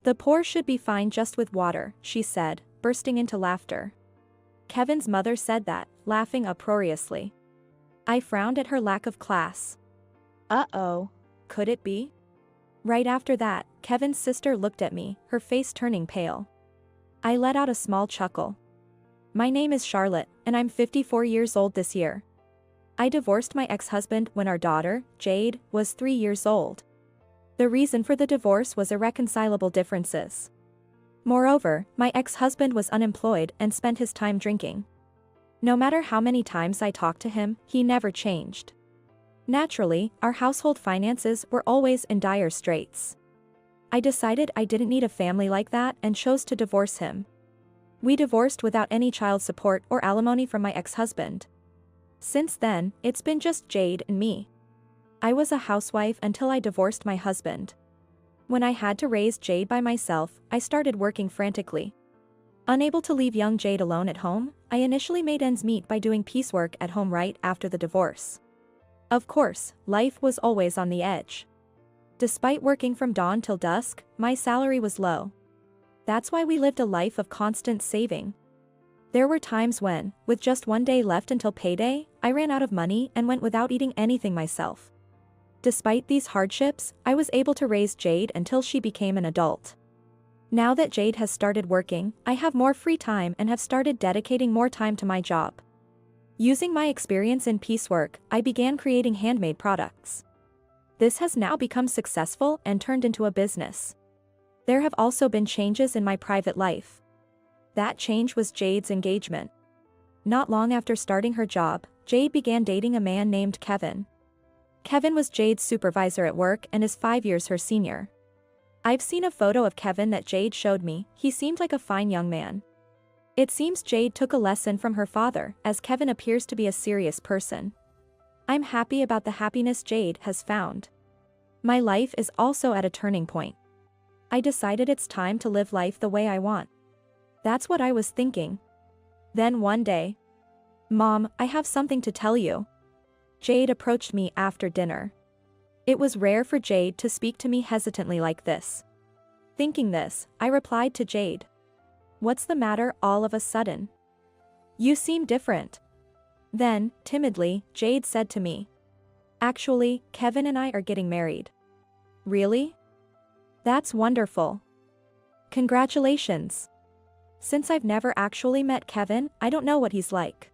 The poor should be fine just with water, she said, bursting into laughter. Kevin's mother said that, laughing uproariously. I frowned at her lack of class. Uh-oh. Could it be? Right after that, Kevin's sister looked at me, her face turning pale. I let out a small chuckle. My name is Charlotte, and I'm 54 years old this year. I divorced my ex-husband when our daughter, Jade, was 3 years old. The reason for the divorce was irreconcilable differences. Moreover, my ex-husband was unemployed and spent his time drinking. No matter how many times I talked to him, he never changed. Naturally, our household finances were always in dire straits. I decided I didn't need a family like that and chose to divorce him. We divorced without any child support or alimony from my ex-husband. Since then, it's been just Jade and me. I was a housewife until I divorced my husband. When I had to raise Jade by myself, I started working frantically. Unable to leave young Jade alone at home, I initially made ends meet by doing piecework at home right after the divorce. Of course, life was always on the edge. Despite working from dawn till dusk, my salary was low. That's why we lived a life of constant saving. There were times when, with just one day left until payday, I ran out of money and went without eating anything myself. Despite these hardships, I was able to raise Jade until she became an adult. Now that Jade has started working, I have more free time and have started dedicating more time to my job. Using my experience in piecework, I began creating handmade products. This has now become successful and turned into a business. There have also been changes in my private life. That change was Jade's engagement. Not long after starting her job, Jade began dating a man named Kevin. Kevin was Jade's supervisor at work and is 5 years her senior. I've seen a photo of Kevin that Jade showed me. He seemed like a fine young man. It seems Jade took a lesson from her father, as Kevin appears to be a serious person. I'm happy about the happiness Jade has found. My life is also at a turning point. I decided it's time to live life the way I want. That's what I was thinking. Then one day, "Mom, I have something to tell you." Jade approached me after dinner. It was rare for Jade to speak to me hesitantly like this. Thinking this, I replied to Jade. "What's the matter all of a sudden? You seem different." Then, timidly, Jade said to me, "Actually, Kevin and I are getting married." "Really? That's wonderful. Congratulations." Since I've never actually met Kevin, I don't know what he's like.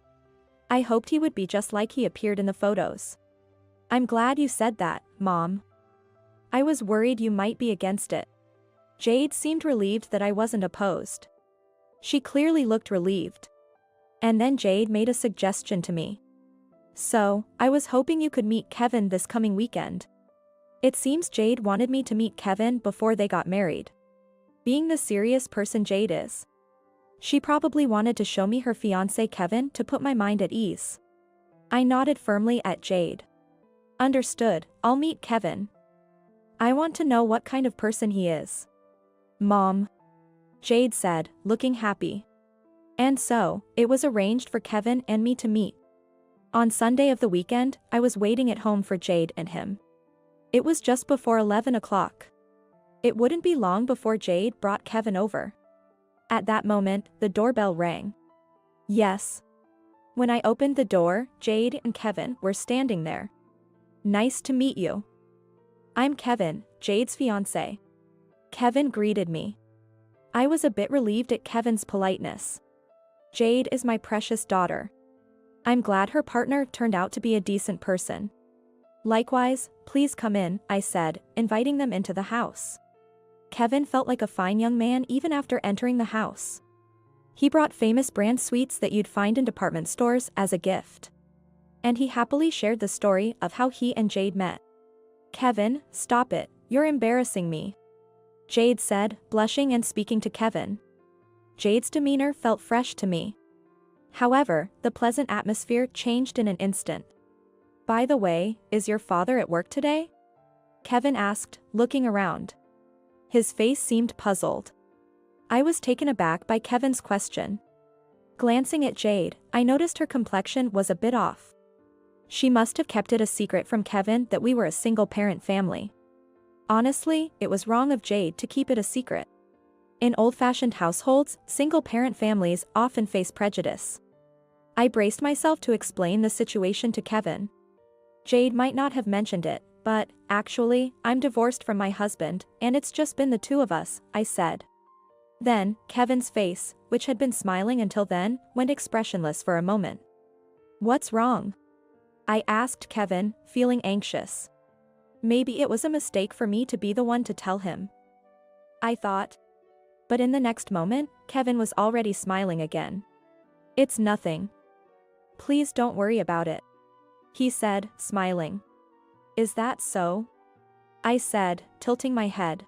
I hoped he would be just like he appeared in the photos. "I'm glad you said that, Mom. I was worried you might be against it." Jade seemed relieved that I wasn't opposed. She clearly looked relieved. And then Jade made a suggestion to me. "So, I was hoping you could meet Kevin this coming weekend." It seems Jade wanted me to meet Kevin before they got married. Being the serious person Jade is, she probably wanted to show me her fiancé Kevin to put my mind at ease. I nodded firmly at Jade. "Understood, I'll meet Kevin. I want to know what kind of person he is." "Mom," Jade said, looking happy. And so, it was arranged for Kevin and me to meet. On Sunday of the weekend, I was waiting at home for Jade and him. It was just before 11 o'clock. It wouldn't be long before Jade brought Kevin over. At that moment, the doorbell rang. Yes. When I opened the door, Jade and Kevin were standing there. "Nice to meet you. I'm Kevin, Jade's fiancé." Kevin greeted me. I was a bit relieved at Kevin's politeness. Jade is my precious daughter. I'm glad her partner turned out to be a decent person. "Likewise, please come in," I said, inviting them into the house. Kevin felt like a fine young man even after entering the house. He brought famous brand sweets that you'd find in department stores as a gift. And he happily shared the story of how he and Jade met. "Kevin, stop it, you're embarrassing me," Jade said, blushing and speaking to Kevin. Jade's demeanor felt fresh to me. However, the pleasant atmosphere changed in an instant. "By the way, is your father at work today?" Kevin asked, looking around. His face seemed puzzled. I was taken aback by Kevin's question. Glancing at Jade, I noticed her complexion was a bit off. She must have kept it a secret from Kevin that we were a single-parent family. Honestly, it was wrong of Jade to keep it a secret. In old-fashioned households, single-parent families often face prejudice. I braced myself to explain the situation to Kevin. Jade might not have mentioned it, but, actually, I'm divorced from my husband, and it's just been the two of us, I said. Then, Kevin's face, which had been smiling until then, went expressionless for a moment. What's wrong? I asked Kevin, feeling anxious. Maybe it was a mistake for me to be the one to tell him, I thought. But in the next moment, Kevin was already smiling again. It's nothing. Please don't worry about it, he said, smiling. Is that so? I said, tilting my head.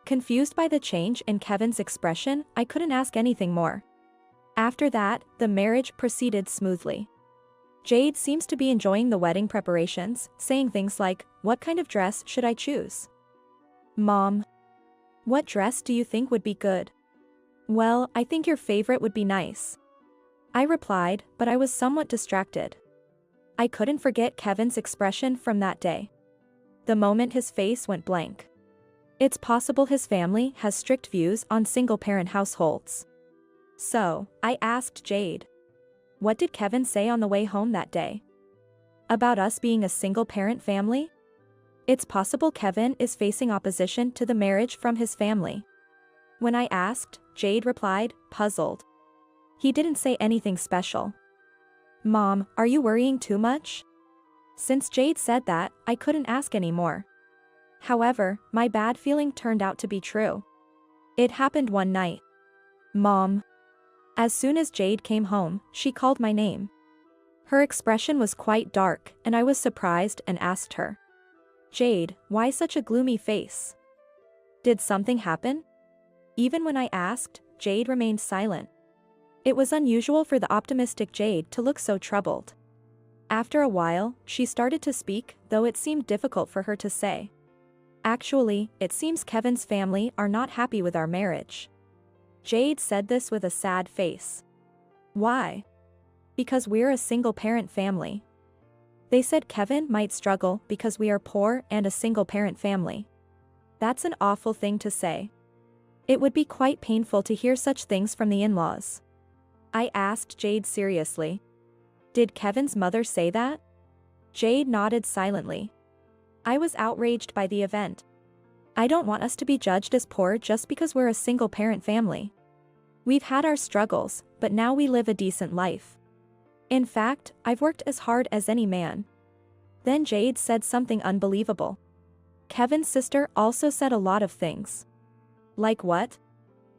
Confused by the change in Kevin's expression, I couldn't ask anything more. After that, the marriage proceeded smoothly. Jade seems to be enjoying the wedding preparations, saying things like, "What kind of dress should I choose? Mom, what dress do you think would be good?" "Well, I think your favorite would be nice," I replied, but I was somewhat distracted. I couldn't forget Kevin's expression from that day. The moment his face went blank. It's possible his family has strict views on single-parent households. So, I asked Jade, what did Kevin say on the way home that day? About us being a single-parent family? It's possible Kevin is facing opposition to the marriage from his family. When I asked, Jade replied, puzzled. He didn't say anything special. Mom, are you worrying too much? Since Jade said that, I couldn't ask any more. However, my bad feeling turned out to be true. It happened one night. Mom. As soon as Jade came home, she called my name. Her expression was quite dark, and I was surprised and asked her, Jade, why such a gloomy face? Did something happen? Even when I asked, Jade remained silent. It was unusual for the optimistic Jade to look so troubled. After a while, she started to speak, though it seemed difficult for her to say. Actually, it seems Kevin's family are not happy with our marriage. Jade said this with a sad face. Why? Because we're a single-parent family. They said Kevin might struggle because we are poor and a single-parent family. That's an awful thing to say. It would be quite painful to hear such things from the in-laws. I asked Jade seriously. Did Kevin's mother say that? Jade nodded silently. I was outraged by the event. I don't want us to be judged as poor just because we're a single-parent family. We've had our struggles, but now we live a decent life. In fact, I've worked as hard as any man. Then Jade said something unbelievable. Kevin's sister also said a lot of things. Like what?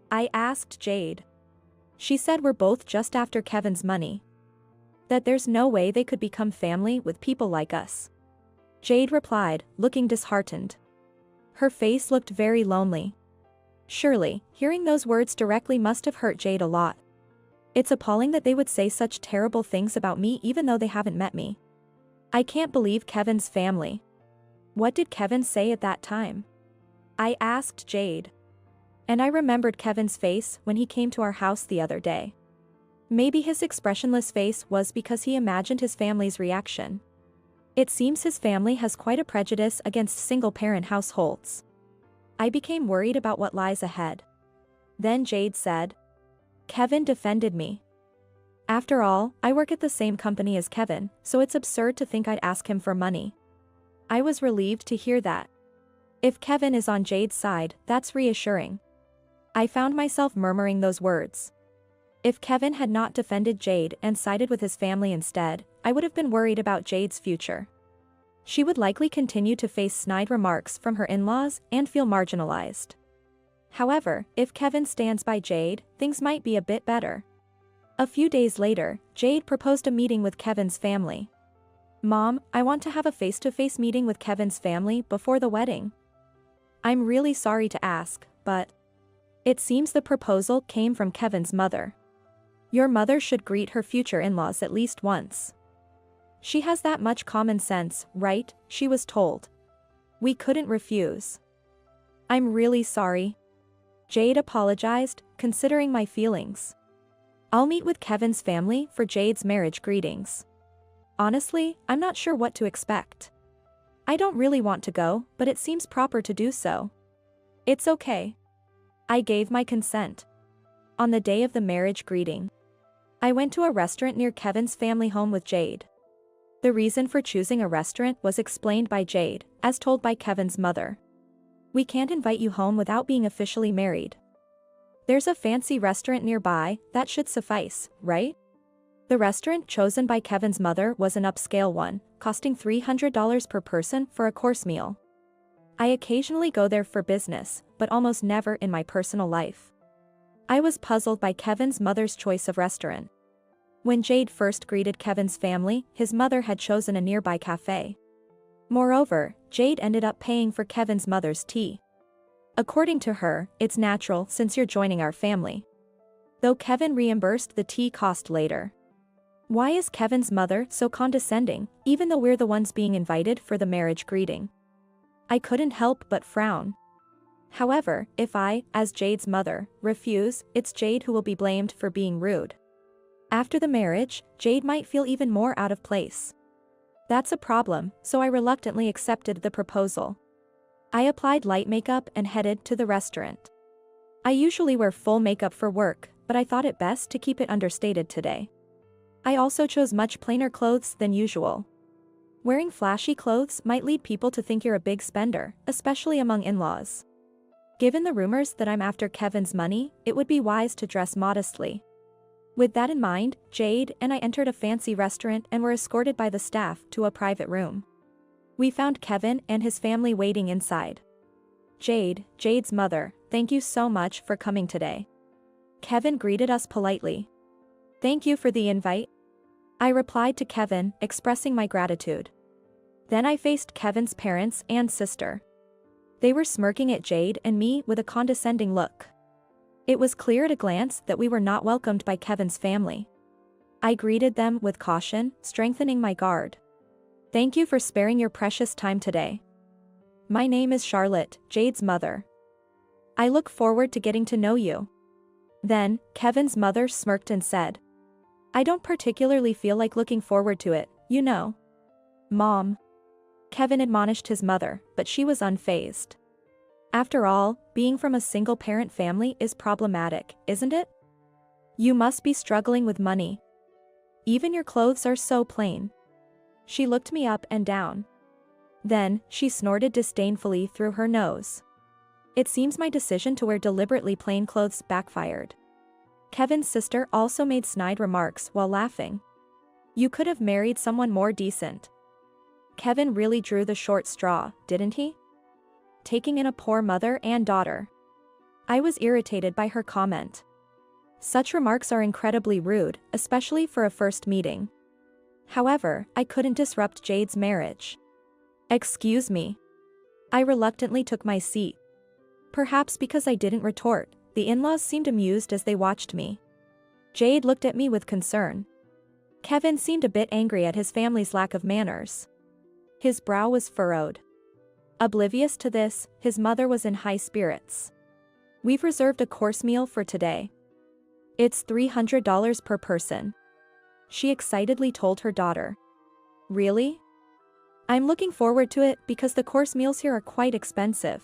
I asked Jade. She said we're both just after Kevin's money. That there's no way they could become family with people like us. Jade replied, looking disheartened. Her face looked very lonely. Surely, hearing those words directly must have hurt Jade a lot. It's appalling that they would say such terrible things about me even though they haven't met me. I can't believe Kevin's family. What did Kevin say at that time? I asked Jade. And I remembered Kevin's face when he came to our house the other day. Maybe his expressionless face was because he imagined his family's reaction. It seems his family has quite a prejudice against single-parent households. I became worried about what lies ahead. Then Jade said, Kevin defended me. After all, I work at the same company as Kevin, so it's absurd to think I'd ask him for money. I was relieved to hear that. If Kevin is on Jade's side, that's reassuring. I found myself murmuring those words. If Kevin had not defended Jade and sided with his family instead, I would have been worried about Jade's future. She would likely continue to face snide remarks from her in-laws and feel marginalized. However, if Kevin stands by Jade, things might be a bit better. A few days later, Jade proposed a meeting with Kevin's family. Mom, I want to have a face-to-face meeting with Kevin's family before the wedding. I'm really sorry to ask, but it seems the proposal came from Kevin's mother. Your mother should greet her future in-laws at least once. She has that much common sense, right? She was told. We couldn't refuse. I'm really sorry. Jade apologized, considering my feelings. I'll meet with Kevin's family for Jade's marriage greetings. Honestly, I'm not sure what to expect. I don't really want to go, but it seems proper to do so. It's okay. I gave my consent. On the day of the marriage greeting, I went to a restaurant near Kevin's family home with Jade. The reason for choosing a restaurant was explained by Jade, as told by Kevin's mother. We can't invite you home without being officially married. There's a fancy restaurant nearby, that should suffice, right? The restaurant chosen by Kevin's mother was an upscale one, costing $300 per person for a course meal. I occasionally go there for business, but almost never in my personal life. I was puzzled by Kevin's mother's choice of restaurant. When Jade first greeted Kevin's family, his mother had chosen a nearby cafe. Moreover, Jade ended up paying for Kevin's mother's tea. According to her, it's natural since you're joining our family. Though Kevin reimbursed the tea cost later. Why is Kevin's mother so condescending, even though we're the ones being invited for the marriage greeting? I couldn't help but frown. However, if I, as Jade's mother, refuse, it's Jade who will be blamed for being rude. After the marriage, Jade might feel even more out of place. That's a problem, so I reluctantly accepted the proposal. I applied light makeup and headed to the restaurant. I usually wear full makeup for work, but I thought it best to keep it understated today. I also chose much plainer clothes than usual. Wearing flashy clothes might lead people to think you're a big spender, especially among in-laws. Given the rumors that I'm after Kevin's money, it would be wise to dress modestly. With that in mind, Jade and I entered a fancy restaurant and were escorted by the staff to a private room. We found Kevin and his family waiting inside. Jade's mother, thank you so much for coming today. Kevin greeted us politely. Thank you for the invite. I replied to Kevin, expressing my gratitude. Then I faced Kevin's parents and sister. They were smirking at Jade and me with a condescending look. It was clear at a glance that we were not welcomed by Kevin's family. I greeted them with caution, strengthening my guard. Thank you for sparing your precious time today. My name is Charlotte, Jade's mother. I look forward to getting to know you. Then, Kevin's mother smirked and said, I don't particularly feel like looking forward to it, you know. Mom. Kevin admonished his mother, but she was unfazed. After all, being from a single-parent family is problematic, isn't it? You must be struggling with money. Even your clothes are so plain. She looked me up and down. Then, she snorted disdainfully through her nose. It seems my decision to wear deliberately plain clothes backfired. Kevin's sister also made snide remarks while laughing. You could have married someone more decent. Kevin really drew the short straw, didn't he? Taking in a poor mother and daughter. I was irritated by her comment. Such remarks are incredibly rude, especially for a first meeting. However, I couldn't disrupt Jade's marriage. Excuse me. I reluctantly took my seat. Perhaps because I didn't retort, the in-laws seemed amused as they watched me. Jade looked at me with concern. Kevin seemed a bit angry at his family's lack of manners. His brow was furrowed. Oblivious to this, his mother was in high spirits. We've reserved a course meal for today. It's $300 per person. She excitedly told her daughter. Really? I'm looking forward to it because the course meals here are quite expensive.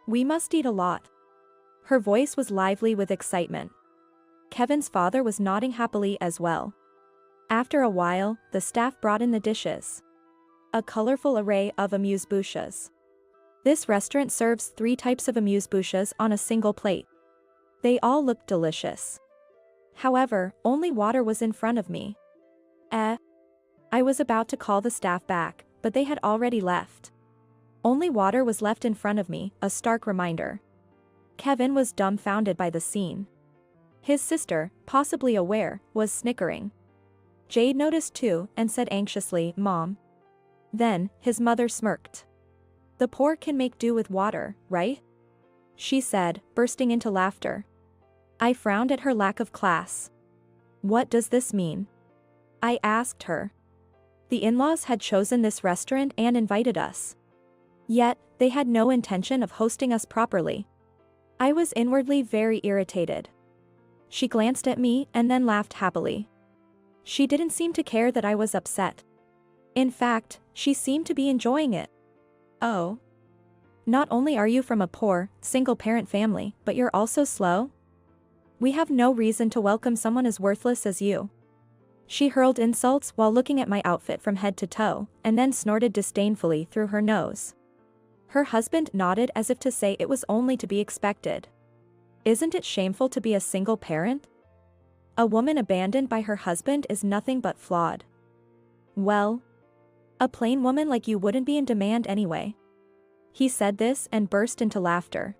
We must eat a lot. Her voice was lively with excitement. Kevin's father was nodding happily as well. After a while, the staff brought in the dishes. A colorful array of amuse-bouches. This restaurant serves 3 types of amuse-bouches on a single plate. They all looked delicious. However, only water was in front of me. I was about to call the staff back, but they had already left. Only water was left in front of me, a stark reminder. Kevin was dumbfounded by the scene. His sister, possibly aware, was snickering. Jade noticed too and said anxiously, Mom. Then, his mother smirked. The poor can make do with water, right? She said, bursting into laughter. I frowned at her lack of class. What does this mean? I asked her. The in-laws had chosen this restaurant and invited us. Yet, they had no intention of hosting us properly. I was inwardly very irritated. She glanced at me and then laughed happily. She didn't seem to care that I was upset. In fact, she seemed to be enjoying it. Oh. Not only are you from a poor, single-parent family, but you're also slow? We have no reason to welcome someone as worthless as you. She hurled insults while looking at my outfit from head to toe, and then snorted disdainfully through her nose. Her husband nodded as if to say it was only to be expected. Isn't it shameful to be a single parent? A woman abandoned by her husband is nothing but flawed. Well, a plain woman like you wouldn't be in demand anyway. He said this and burst into laughter.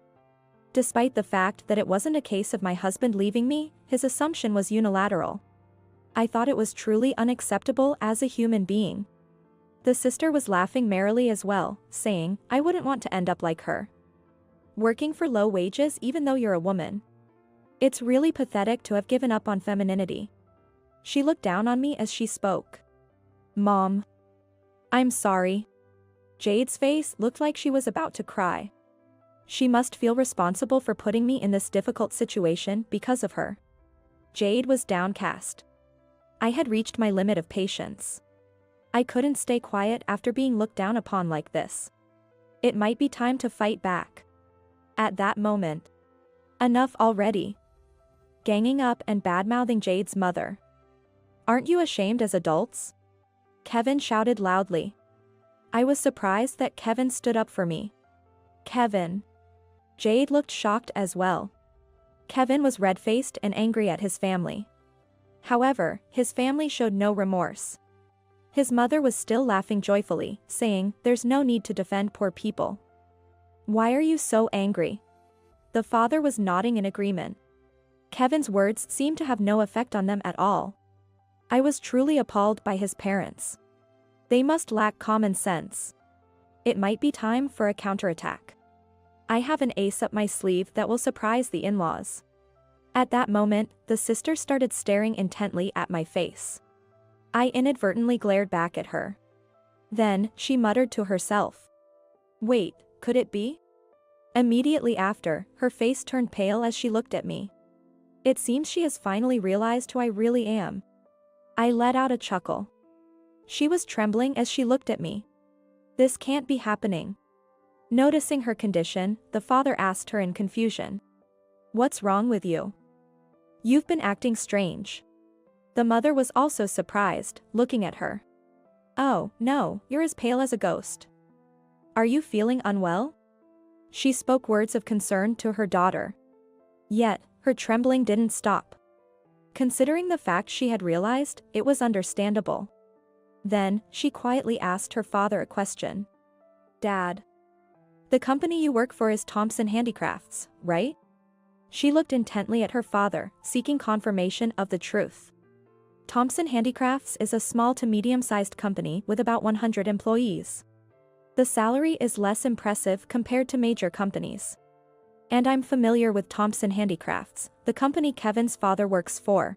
Despite the fact that it wasn't a case of my husband leaving me, his assumption was unilateral. I thought it was truly unacceptable as a human being. The sister was laughing merrily as well, saying, I wouldn't want to end up like her. Working for low wages even though you're a woman. It's really pathetic to have given up on femininity. She looked down on me as she spoke. Mom. I'm sorry. Jade's face looked like she was about to cry. She must feel responsible for putting me in this difficult situation because of her. Jade was downcast. I had reached my limit of patience. I couldn't stay quiet after being looked down upon like this. It might be time to fight back. At that moment. Enough already. Ganging up and badmouthing Jade's mother. Aren't you ashamed as adults? Kevin shouted loudly. I was surprised that Kevin stood up for me. Kevin. Jade looked shocked as well. Kevin was red-faced and angry at his family. However, his family showed no remorse. His mother was still laughing joyfully, saying, there's no need to defend poor people. Why are you so angry? The father was nodding in agreement. Kevin's words seemed to have no effect on them at all. I was truly appalled by his parents. They must lack common sense. It might be time for a counterattack. I have an ace up my sleeve that will surprise the in-laws. At that moment, the sister started staring intently at my face. I inadvertently glared back at her. Then, she muttered to herself. Wait, could it be? Immediately after, her face turned pale as she looked at me. It seems she has finally realized who I really am. I let out a chuckle. She was trembling as she looked at me. This can't be happening. Noticing her condition, the father asked her in confusion. What's wrong with you? You've been acting strange. The mother was also surprised, looking at her. Oh, no, you're as pale as a ghost. Are you feeling unwell? She spoke words of concern to her daughter. Yet, her trembling didn't stop. Considering the fact she had realized, it was understandable. Then, she quietly asked her father a question. Dad. The company you work for is Thompson Handicrafts, right? She looked intently at her father, seeking confirmation of the truth. Thompson Handicrafts is a small to medium-sized company with about 100 employees. The salary is less impressive compared to major companies. And I'm familiar with Thompson Handicrafts, the company Kevin's father works for.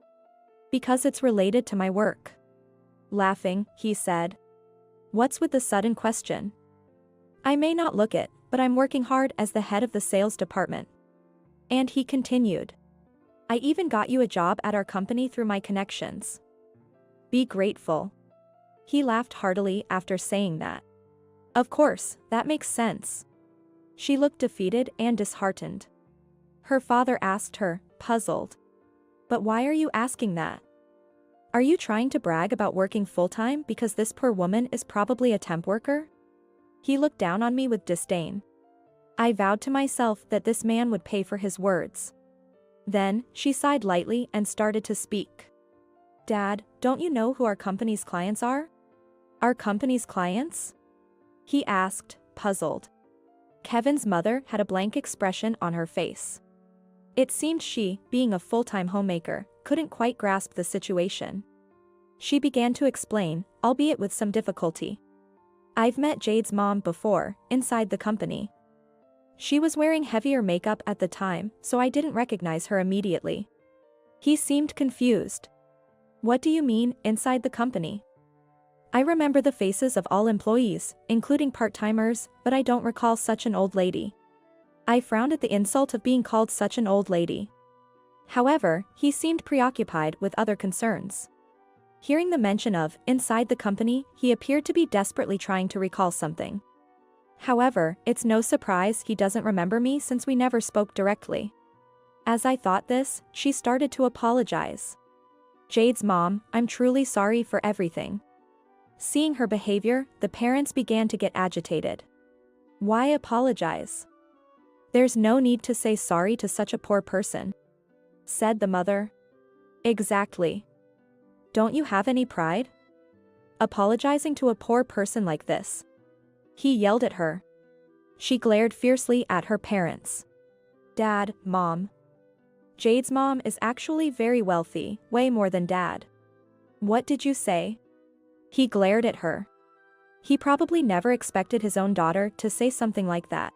Because it's related to my work. Laughing, he said. What's with the sudden question? I may not look it, but I'm working hard as the head of the sales department. And he continued. I even got you a job at our company through my connections. Be grateful. He laughed heartily after saying that. Of course, that makes sense. She looked defeated and disheartened. Her father asked her, puzzled. But why are you asking that? Are you trying to brag about working full-time because this poor woman is probably a temp worker? He looked down on me with disdain. I vowed to myself that this man would pay for his words. Then, she sighed lightly and started to speak. Dad, don't you know who our company's clients are? Our company's clients? He asked, puzzled. Kevin's mother had a blank expression on her face. It seemed she, being a full-time homemaker, couldn't quite grasp the situation. She began to explain, albeit with some difficulty. I've met Jade's mom before, inside the company. She was wearing heavier makeup at the time, so I didn't recognize her immediately. He seemed confused. What do you mean, inside the company? I remember the faces of all employees, including part-timers, but I don't recall such an old lady. I frowned at the insult of being called such an old lady. However, he seemed preoccupied with other concerns. Hearing the mention of inside the company, he appeared to be desperately trying to recall something. However, it's no surprise he doesn't remember me since we never spoke directly. As I thought this, she started to apologize. Jade's mom, I'm truly sorry for everything. Seeing her behavior, the parents began to get agitated. Why apologize? There's no need to say sorry to such a poor person, said the mother. Exactly. Don't you have any pride? Apologizing to a poor person like this? He yelled at her. She glared fiercely at her parents. Dad, Mom. Jade's mom is actually very wealthy, way more than Dad. What did you say? He glared at her. He probably never expected his own daughter to say something like that.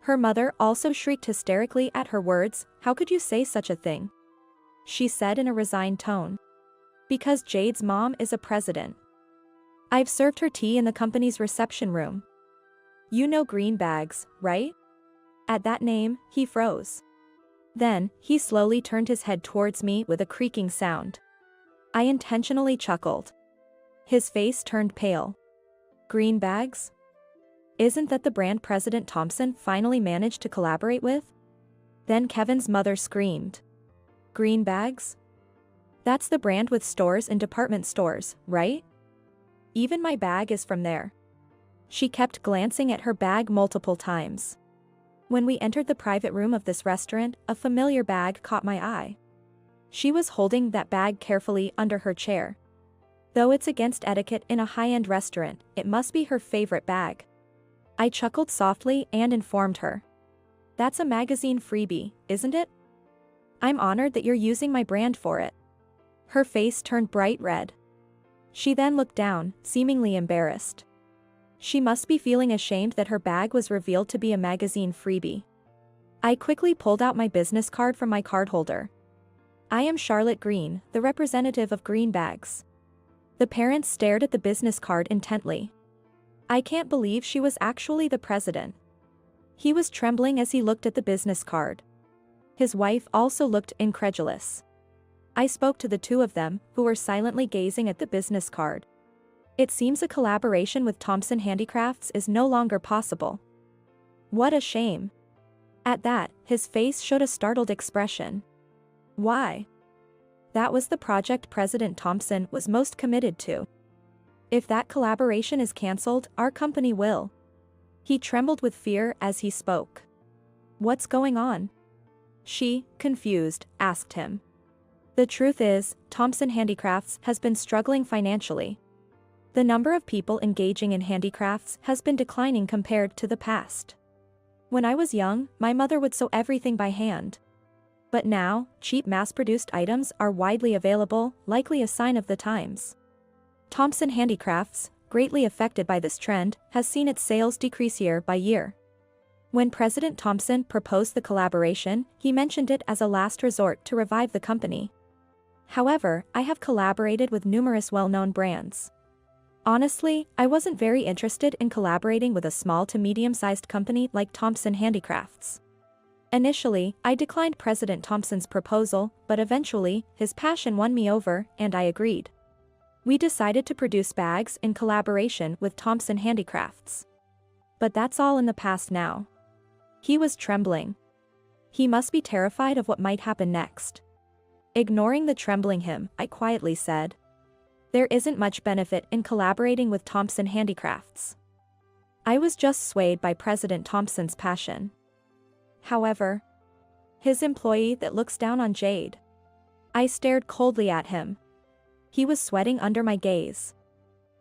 Her mother also shrieked hysterically at her words. How could you say such a thing? She said in a resigned tone. Because Jade's mom is a president. I've served her tea in the company's reception room. You know green bags, right? At that name, he froze. Then, he slowly turned his head towards me with a creaking sound. I intentionally chuckled. His face turned pale. Green bags? Isn't that the brand President Thompson finally managed to collaborate with? Then Kevin's mother screamed. Green bags? That's the brand with stores in department stores, right? Even my bag is from there. She kept glancing at her bag multiple times. When we entered the private room of this restaurant, a familiar bag caught my eye. She was holding that bag carefully under her chair. Though it's against etiquette in a high-end restaurant, it must be her favorite bag. I chuckled softly and informed her. That's a magazine freebie, isn't it? I'm honored that you're using my brand for it. Her face turned bright red. She then looked down, seemingly embarrassed. She must be feeling ashamed that her bag was revealed to be a magazine freebie. I quickly pulled out my business card from my card holder. I am Charlotte Green, the representative of Green Bags. The parents stared at the business card intently. I can't believe she was actually the president. He was trembling as he looked at the business card. His wife also looked incredulous. I spoke to the two of them, who were silently gazing at the business card. It seems a collaboration with Thompson Handicrafts is no longer possible. What a shame. At that, his face showed a startled expression. Why? That was the project President Thompson was most committed to. If that collaboration is cancelled, our company will. He trembled with fear as he spoke. What's going on? She, confused, asked him. The truth is, Thompson Handicrafts has been struggling financially. The number of people engaging in handicrafts has been declining compared to the past. When I was young, my mother would sew everything by hand. But now, cheap mass-produced items are widely available, likely a sign of the times. Thompson Handicrafts, greatly affected by this trend, has seen its sales decrease year by year. When President Thompson proposed the collaboration, he mentioned it as a last resort to revive the company. However, I have collaborated with numerous well-known brands. Honestly, I wasn't very interested in collaborating with a small to medium-sized company like Thompson Handicrafts. Initially, I declined President Thompson's proposal, but eventually, his passion won me over, and I agreed. We decided to produce bags in collaboration with Thompson Handicrafts. But that's all in the past now. He was trembling. He must be terrified of what might happen next. Ignoring the trembling him, I quietly said. There isn't much benefit in collaborating with Thompson Handicrafts. I was just swayed by President Thompson's passion. However, his employee that looks down on Jade. I stared coldly at him. He was sweating under my gaze.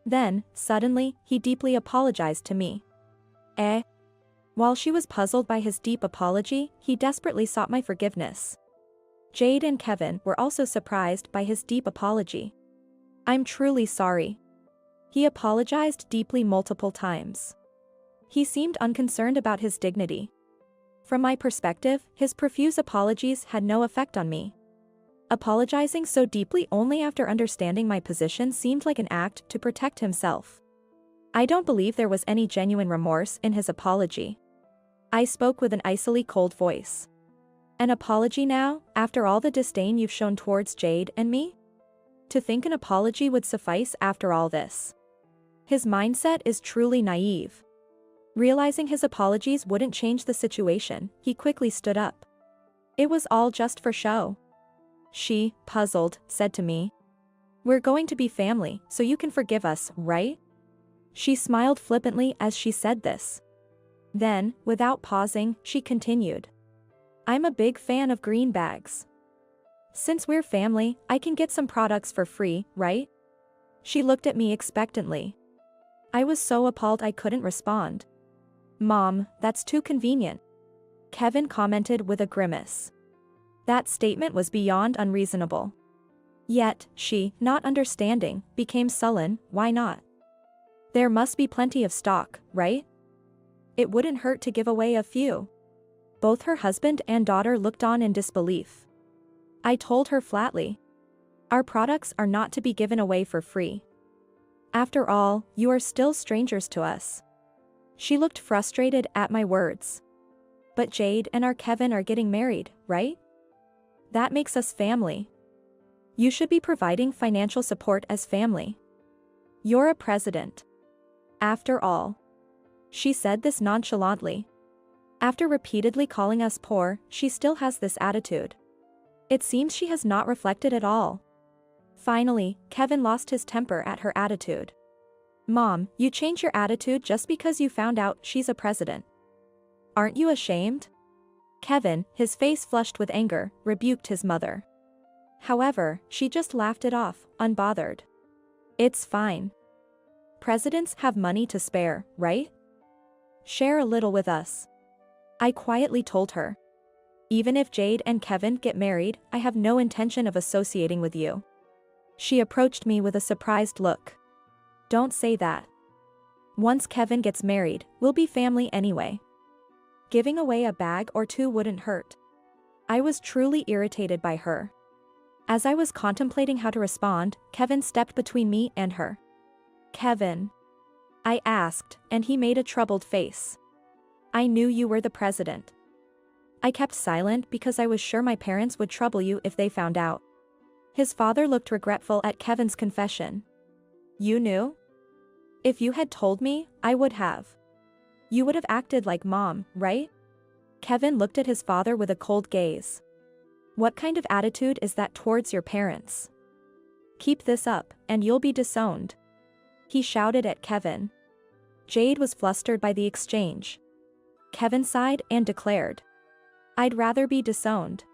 Then, suddenly, he deeply apologized to me. While she was puzzled by his deep apology, he desperately sought my forgiveness. Jade and Kevin were also surprised by his deep apology. I'm truly sorry. He apologized deeply multiple times. He seemed unconcerned about his dignity. From my perspective, his profuse apologies had no effect on me. Apologizing so deeply only after understanding my position seemed like an act to protect himself. I don't believe there was any genuine remorse in his apology. I spoke with an icily cold voice. An apology now, after all the disdain you've shown towards Jade and me? To think an apology would suffice after all this. His mindset is truly naive. Realizing his apologies wouldn't change the situation, he quickly stood up. It was all just for show. She, puzzled, said to me. We're going to be family, so you can forgive us, right? She smiled flippantly as she said this. Then, without pausing, she continued. I'm a big fan of green bags. Since we're family, I can get some products for free, right? She looked at me expectantly. I was so appalled I couldn't respond. Mom, that's too convenient. Kevin commented with a grimace. That statement was beyond unreasonable. Yet, she, not understanding, became sullen. Why not? There must be plenty of stock, right? It wouldn't hurt to give away a few. Both her husband and daughter looked on in disbelief. I told her flatly. Our products are not to be given away for free. After all, you are still strangers to us. She looked frustrated at my words. But Jade and our Kevin are getting married, right? That makes us family. You should be providing financial support as family. You're a president. After all. She said this nonchalantly. After repeatedly calling us poor, she still has this attitude. It seems she has not reflected at all. Finally, Kevin lost his temper at her attitude. Mom, you change your attitude just because you found out she's a president. Aren't you ashamed? Kevin, his face flushed with anger, rebuked his mother. However, she just laughed it off, unbothered. It's fine. Presidents have money to spare, right? Share a little with us. I quietly told her. Even if Jade and Kevin get married, I have no intention of associating with you. She approached me with a surprised look. Don't say that. Once Kevin gets married, we'll be family anyway. Giving away a bag or two wouldn't hurt. I was truly irritated by her. As I was contemplating how to respond, Kevin stepped between me and her. Kevin? I asked, and he made a troubled face. I knew you were the president. I kept silent because I was sure my parents would trouble you if they found out. His father looked regretful at Kevin's confession. You knew? If you had told me, I would have. You would have acted like Mom, right? Kevin looked at his father with a cold gaze. What kind of attitude is that towards your parents? Keep this up, and you'll be disowned. He shouted at Kevin. Jade was flustered by the exchange. Kevin sighed and declared. I'd rather be disowned.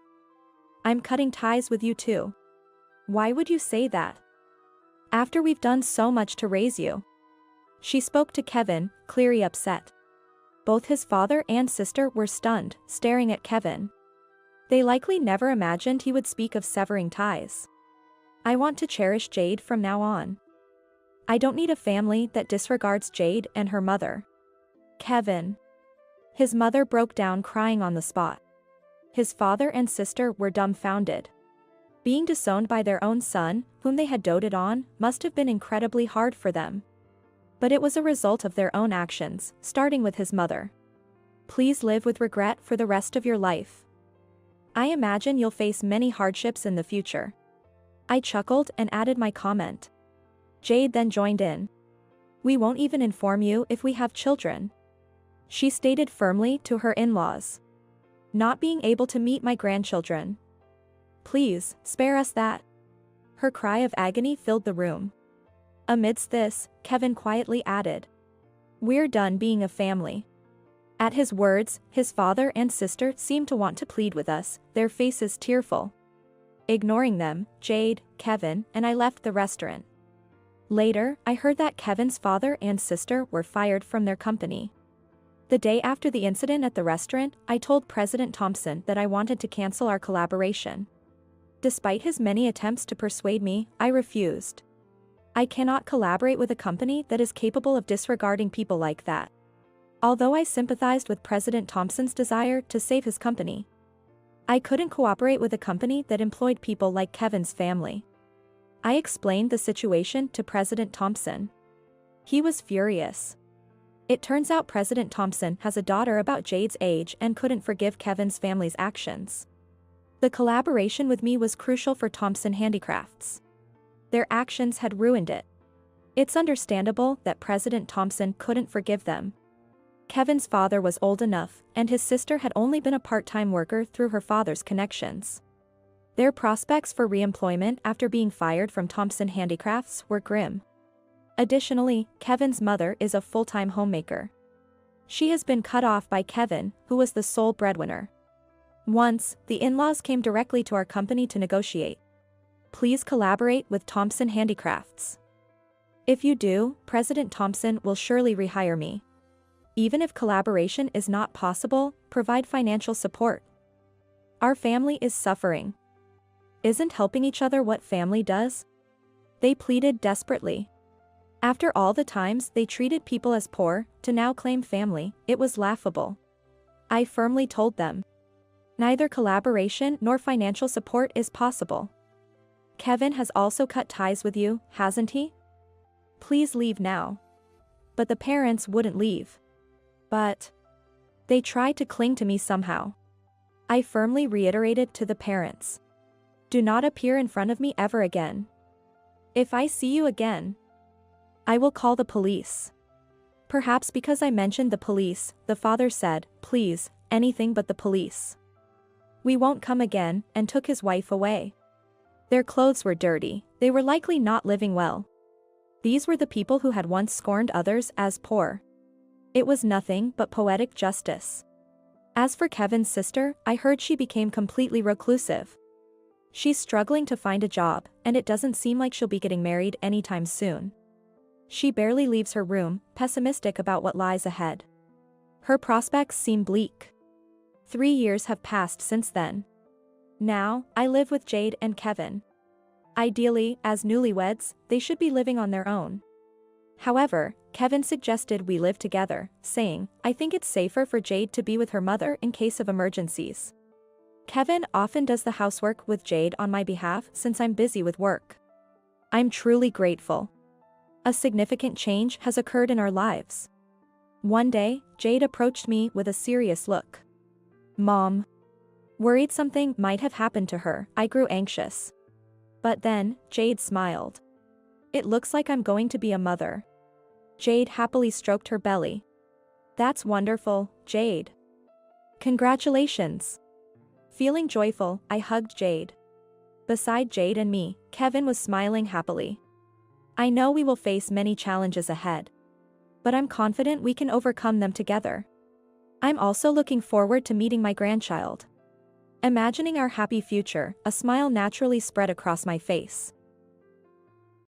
I'm cutting ties with you too. Why would you say that? After we've done so much to raise you. She spoke to Kevin, clearly upset. Both his father and sister were stunned, staring at Kevin. They likely never imagined he would speak of severing ties. I want to cherish Jade from now on. I don't need a family that disregards Jade and her mother. Kevin. His mother broke down crying on the spot. His father and sister were dumbfounded. Being disowned by their own son, whom they had doted on, must have been incredibly hard for them. But it was a result of their own actions, starting with his mother. Please live with regret for the rest of your life. I imagine you'll face many hardships in the future. I chuckled and added my comment. Jade then joined in. We won't even inform you if we have children. She stated firmly to her in-laws. Not being able to meet my grandchildren. Please, spare us that. Her cry of agony filled the room. Amidst this, Kevin quietly added. We're done being a family. At his words, his father and sister seemed to want to plead with us, their faces tearful. Ignoring them, Jade, Kevin, and I left the restaurant. Later, I heard that Kevin's father and sister were fired from their company. The day after the incident at the restaurant, I told President Thompson that I wanted to cancel our collaboration. Despite his many attempts to persuade me, I refused. I cannot collaborate with a company that is capable of disregarding people like that. Although I sympathized with President Thompson's desire to save his company, I couldn't cooperate with a company that employed people like Kevin's family. I explained the situation to President Thompson. He was furious. It turns out President Thompson has a daughter about Jade's age and couldn't forgive Kevin's family's actions. The collaboration with me was crucial for Thompson Handicrafts. Their actions had ruined it. It's understandable that President Thompson couldn't forgive them. Kevin's father was old enough, and his sister had only been a part-time worker through her father's connections. Their prospects for re-employment after being fired from Thompson Handicrafts were grim. Additionally, Kevin's mother is a full-time homemaker. She has been cut off by Kevin, who was the sole breadwinner. Once, the in-laws came directly to our company to negotiate. Please collaborate with Thompson Handicrafts. If you do, President Thompson will surely rehire me. Even if collaboration is not possible, provide financial support. Our family is suffering. Isn't helping each other what family does? They pleaded desperately. After all the times they treated people as poor, to now claim family, it was laughable. I firmly told them. Neither collaboration nor financial support is possible. Kevin has also cut ties with you, hasn't he? Please leave now. But the parents wouldn't leave. But they tried to cling to me somehow. I firmly reiterated to the parents. Do not appear in front of me ever again. If I see you again, I will call the police. Perhaps because I mentioned the police, the father said, please, anything but the police. We won't come again, and took his wife away. Their clothes were dirty, they were likely not living well. These were the people who had once scorned others as poor. It was nothing but poetic justice. As for Kevin's sister, I heard she became completely reclusive. She's struggling to find a job, and it doesn't seem like she'll be getting married anytime soon. She barely leaves her room, pessimistic about what lies ahead. Her prospects seem bleak. 3 years have passed since then. Now, I live with Jade and Kevin. Ideally, as newlyweds, they should be living on their own. However, Kevin suggested we live together, saying, I think it's safer for Jade to be with her mother in case of emergencies. Kevin often does the housework with Jade on my behalf since I'm busy with work. I'm truly grateful. A significant change has occurred in our lives. One day, Jade approached me with a serious look. Mom. Worried something might have happened to her, I grew anxious. But then, Jade smiled. It looks like I'm going to be a mother. Jade happily stroked her belly. That's wonderful, Jade. Congratulations. Feeling joyful, I hugged Jade. Beside Jade and me, Kevin was smiling happily. I know we will face many challenges ahead. But I'm confident we can overcome them together. I'm also looking forward to meeting my grandchild. Imagining our happy future, a smile naturally spread across my face.